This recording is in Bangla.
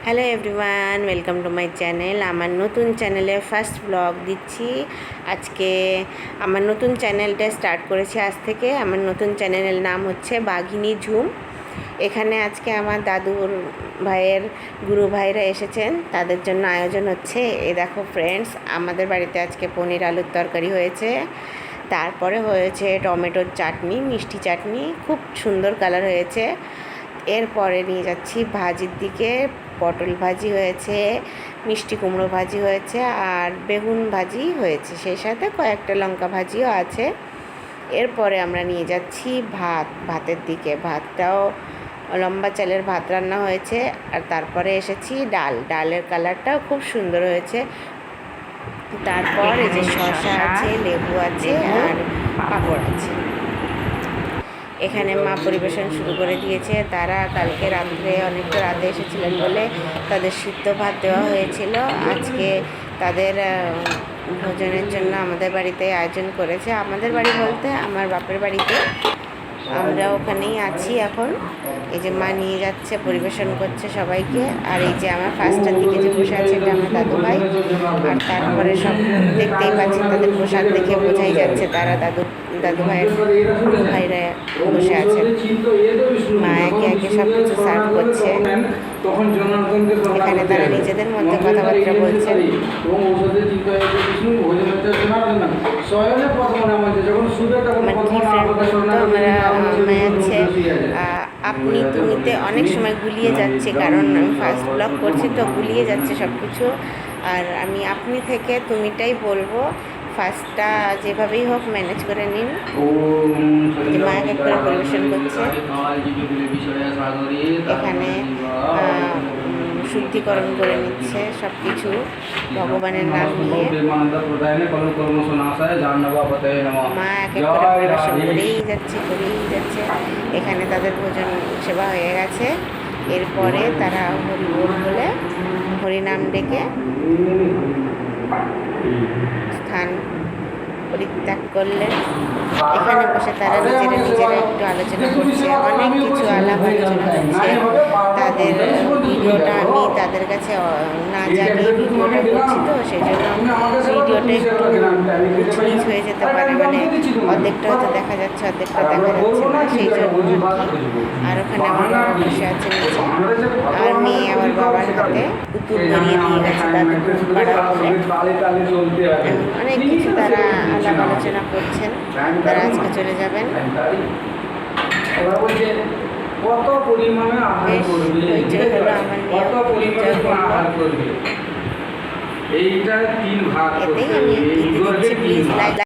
Hello everyone, welcome to my channel. আমার নতুন চ্যানেলে ফার্স্ট ব্লগ দিচ্ছি আজকে। আমার নতুন চ্যানেলটা স্টার্ট করেছি আজ থেকে। আমার নতুন চ্যানেলের নাম হচ্ছে বাঘিনী ঝুম। এখানে আজকে আমার দাদুর ভাইয়ের গুরু ভাইরা এসেছেন, তাদের জন্য আয়োজন হচ্ছে। এ দেখো ফ্রেন্ডস, আমাদের বাড়িতে আজকে পনির আলুর তরকারি হয়েছে, তারপরে হয়েছে টমেটোর চাটনি, মিষ্টি চাটনি, খুব সুন্দর কালার হয়েছে। এরপরে নিয়ে যাচ্ছি ভাজির দিকে। পটল ভাজি হয়েছে, মিষ্টি কুমড়ো ভাজি হয়েছে, আর বেগুন ভাজি হয়েছে, সেই সাথে কয়েকটা লঙ্কা ভাজিও আছে। এরপরে আমরা নিয়ে যাচ্ছি ভাতের দিকে। ভাতটাও লম্বা চালের ভাত রান্না হয়েছে। আর তারপরে এসেছি ডালের কালারটাও খুব সুন্দর হয়েছে। তারপর এই যে শসা আছে, লেবু আছে, আর পাঁপড় আছে। এখানে মা পরিবেশন শুরু করে দিয়েছে। তারা কালকে রাত্রে অনেকটা রাতে এসেছিলেন বলে তাদের সিদ্ধ ভাত দেওয়া হয়েছিল। আজকে তাদের ভোজনের জন্য আমাদের বাড়িতে আয়োজন করেছে। আমাদের বাড়ি বলতে আমার বাপের বাড়িতে। আমরা ওখানেই আছি এখন। এই যে মা নিয়ে যাচ্ছে, পরিবেশন করছে সবাইকে। আর এই যে আমার ফার্স্টের দিকে যে বসে আছে, এটা আমার দাদু ভাই। আর তারপরে সব দেখতেই পাচ্ছি, তাদের পোশাক দেখে বোঝাই যাচ্ছে তারা দাদু ভাইয়ের ভাইরা বসে আছেন। মা একে একে সব কিছু সার্ভ করছে। এখানে তারা নিজেদের মধ্যে কথাবার্তা বলছেন। আপনি তুমিতে অনেক সময় গুলিয়ে যাচ্ছে, কারণ আমি ফার্স্ট ব্লগ করছি তো গুলিয়ে যাচ্ছে সব কিছু। আর আমি আপনি থেকে তুমিটাই বলবো। ফার্স্টটা যেভাবেই হোক ম্যানেজ করে নিন। মা এক এক করে পরিবেশন করছে। এখানে শুদ্ধিকরণ করে নিচ্ছে সব কিছু ভগবানের নাম নিয়ে। মা এক এক করে পরিবেশন করেই যাচ্ছে। এখানে তাদের ভোজন সেবা হয়ে গেছে। এরপরে তারা হরি বল বলে হরিনাম ডেকে স্থান পরিত্যাগ করলেন। এখানে বসে তারা নিজেরা একটু আলোচনা করছে, অনেক কিছু আলাপ আলোচনা হচ্ছে। তাদের ভিডিওটা আমি তাদের কাছে না জানিয়ে ভিডিওটা করছি, তো সেই জন্য ভিডিওটা একটু উঁচু হয়ে যেতে পারে, মানে অর্ধেকটা হয়তো দেখা যাচ্ছে, অর্ধেকটা দেখা যাচ্ছে না, সেই জন্য আর ওখানে আমার বাবা বসে আছে নিচে। আর মেয়ে আমার বাবার হাতে পুতুল ধরিয়ে দিয়ে গেছে দাদু পাড়া বলে। অনেক কিছু তারা আলাপ আলোচনা করছেন। তারা আজকে চলে যাবেন। কত পরিমাণে আহার করবে, কত পরিমাণে আহার করবে, এইটা 3 ভাগ করতে হবে। এতেই আমি প্লিজ লাইক